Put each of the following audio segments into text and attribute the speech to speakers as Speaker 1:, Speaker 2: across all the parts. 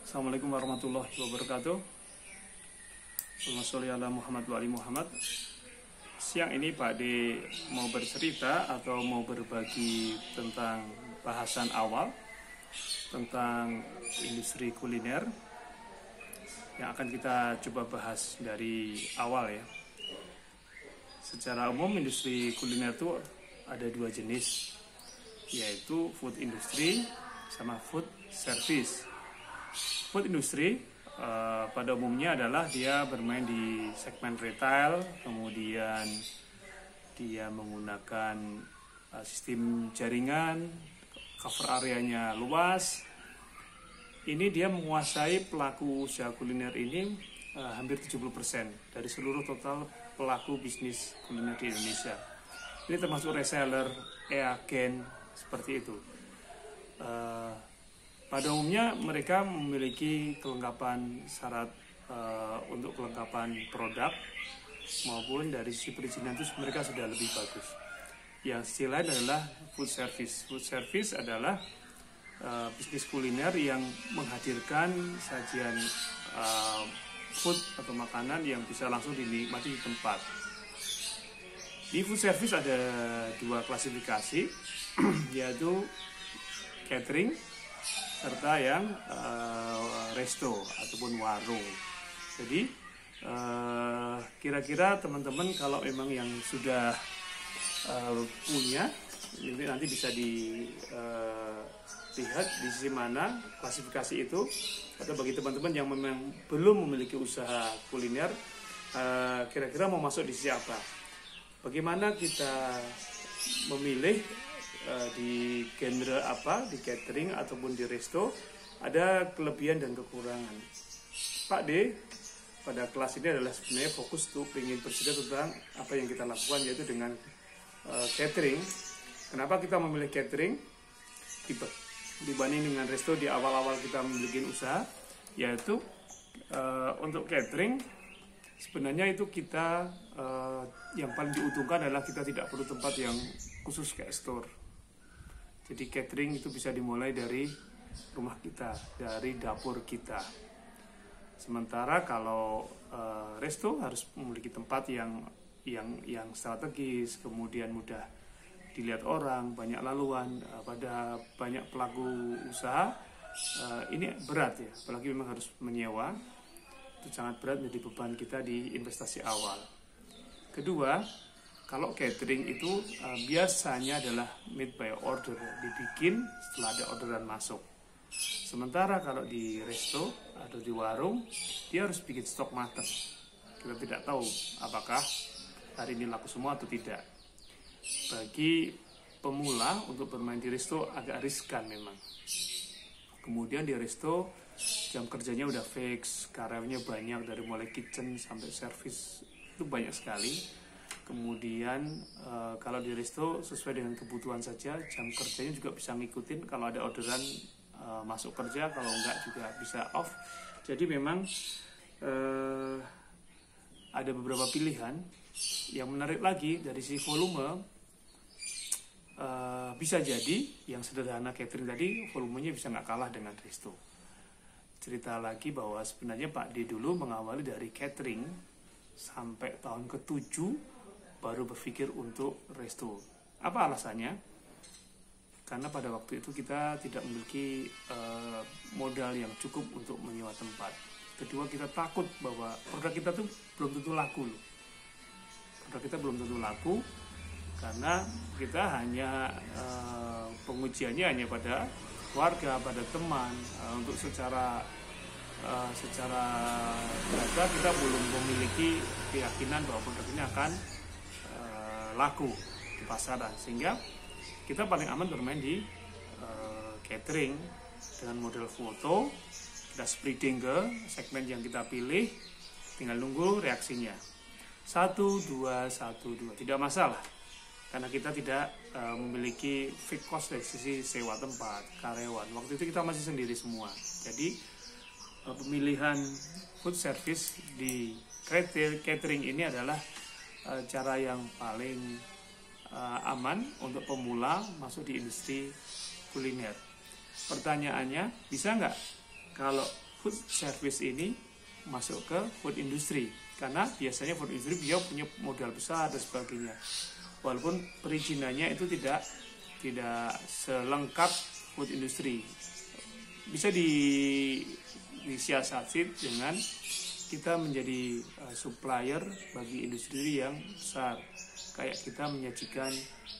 Speaker 1: Assalamualaikum warahmatullahi wabarakatuh. Allahumma sholli ala Muhammad wa ali Muhammad. Siang ini Pak D mau bercerita atau mau berbagi tentang bahasan awal tentang industri kuliner yang akan kita coba bahas dari awal ya. Secara umum industri kuliner itu ada dua jenis, yaitu food industry sama food service. Food industry pada umumnya adalah dia bermain di segmen retail, kemudian dia menggunakan sistem jaringan, cover areanya luas. Ini dia menguasai pelaku usaha kuliner ini hampir 70% dari seluruh total pelaku bisnis kuliner di Indonesia. Ini termasuk reseller, agen, seperti itu. Pada umumnya mereka memiliki kelengkapan syarat untuk kelengkapan produk maupun dari sisi perizinan itu mereka sudah lebih bagus. Yang sisi lain adalah food service. Food service adalah bisnis kuliner yang menghadirkan sajian food atau makanan yang bisa langsung dinikmati di tempat. Di food service ada dua klasifikasi, yaitu catering serta yang resto ataupun warung. Jadi kira-kira teman-teman kalau memang yang sudah punya, nanti bisa dilihat di sisi mana klasifikasi itu. Atau bagi teman-teman yang memang belum memiliki usaha kuliner, kira-kira mau masuk di sisi apa? Bagaimana kita memilih di genre apa, di catering ataupun di resto, ada kelebihan dan kekurangan. Pak D pada kelas ini adalah sebenarnya fokus untuk ingin bercerita tentang apa yang kita lakukan, yaitu dengan catering. Kenapa kita memilih catering dibanding dengan resto di awal-awal kita memiliki usaha? Yaitu untuk catering sebenarnya itu kita yang paling diuntungkan adalah kita tidak perlu tempat yang khusus kayak store. Jadi catering itu bisa dimulai dari rumah kita, dari dapur kita. Sementara kalau resto harus memiliki tempat yang strategis, kemudian mudah dilihat orang, banyak laluan, pada banyak pelaku usaha. Ini berat ya, apalagi memang harus menyewa. Itu sangat berat menjadi beban kita di investasi awal. Kedua, kalau catering itu biasanya adalah made by order, dibikin setelah ada orderan masuk. Sementara kalau di resto atau di warung, dia harus bikin stok matang. Kita tidak tahu apakah hari ini laku semua atau tidak. Bagi pemula untuk bermain di resto agak riskan memang. Kemudian di resto jam kerjanya udah fix, karyawannya banyak dari mulai kitchen sampai service, itu banyak sekali. Kemudian kalau di resto sesuai dengan kebutuhan saja, jam kerjanya juga bisa ngikutin, kalau ada orderan masuk kerja, kalau enggak juga bisa off. Jadi memang ada beberapa pilihan. Yang menarik lagi dari sisi volume, bisa jadi yang sederhana catering tadi volumenya bisa nggak kalah dengan resto. Cerita lagi bahwa sebenarnya Pak D dulu mengawali dari catering sampai tahun ke-7 baru berpikir untuk resto. Apa alasannya? Karena pada waktu itu kita tidak memiliki modal yang cukup untuk menyewa tempat. Kedua, kita takut bahwa produk kita tuh belum tentu laku loh. Produk kita belum tentu laku karena kita hanya pengujiannya hanya pada warga, pada teman. Untuk secara data kita belum memiliki keyakinan bahwa produk ini akan laku di pasaran, sehingga kita paling aman bermain di catering dengan model foto. Kita spreading ke segmen yang kita pilih, tinggal nunggu reaksinya 1, 2, 1, 2, tidak masalah karena kita tidak memiliki fixed cost dari sisi sewa tempat, karyawan. Waktu itu kita masih sendiri semua. Jadi pemilihan food service di catering ini adalah cara yang paling aman untuk pemula masuk di industri kuliner. Pertanyaannya, bisa nggak kalau food service ini masuk ke food industry, karena biasanya food industry dia punya modal besar dan sebagainya. Walaupun perizinannya itu tidak selengkap food industry, bisa disiasati dengan kita menjadi supplier bagi industri yang besar, kayak kita menyajikan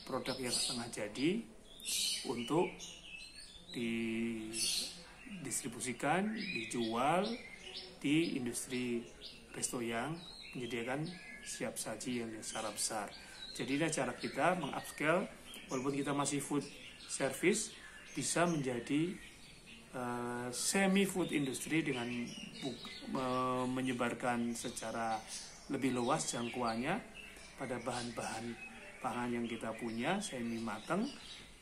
Speaker 1: produk yang setengah jadi untuk didistribusikan, dijual di industri resto yang menyediakan siap saji yang secara besar. Jadi ini cara kita mengupscale, walaupun kita masih food service, bisa menjadi semi food industry dengan menyebarkan secara lebih luas jangkauannya pada bahan-bahan pangan yang kita punya semi matang,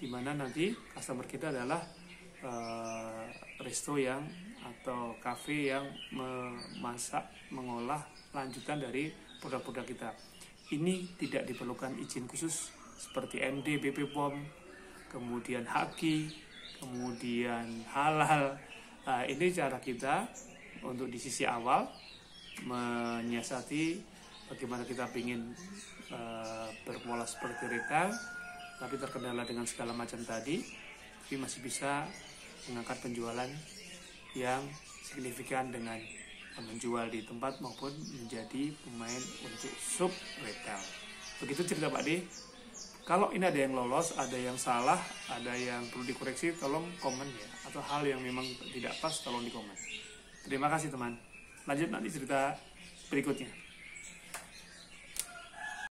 Speaker 1: di mana nanti customer kita adalah resto yang atau cafe yang memasak, mengolah lanjutan dari produk-produk kita. Ini tidak diperlukan izin khusus seperti MD, BP POM, kemudian HAKI, kemudian halal. Nah, ini cara kita untuk di sisi awal menyiasati bagaimana kita ingin berpola seperti retail, tapi terkendala dengan segala macam tadi, tapi masih bisa mengangkat penjualan yang signifikan dengan menjual di tempat maupun menjadi pemain untuk sub retail. Begitu cerita Pak D. Kalau ini ada yang lolos, ada yang salah, ada yang perlu dikoreksi, tolong komen ya. Atau hal yang memang tidak pas, tolong dikomen. Terima kasih teman. Lanjut nanti cerita berikutnya.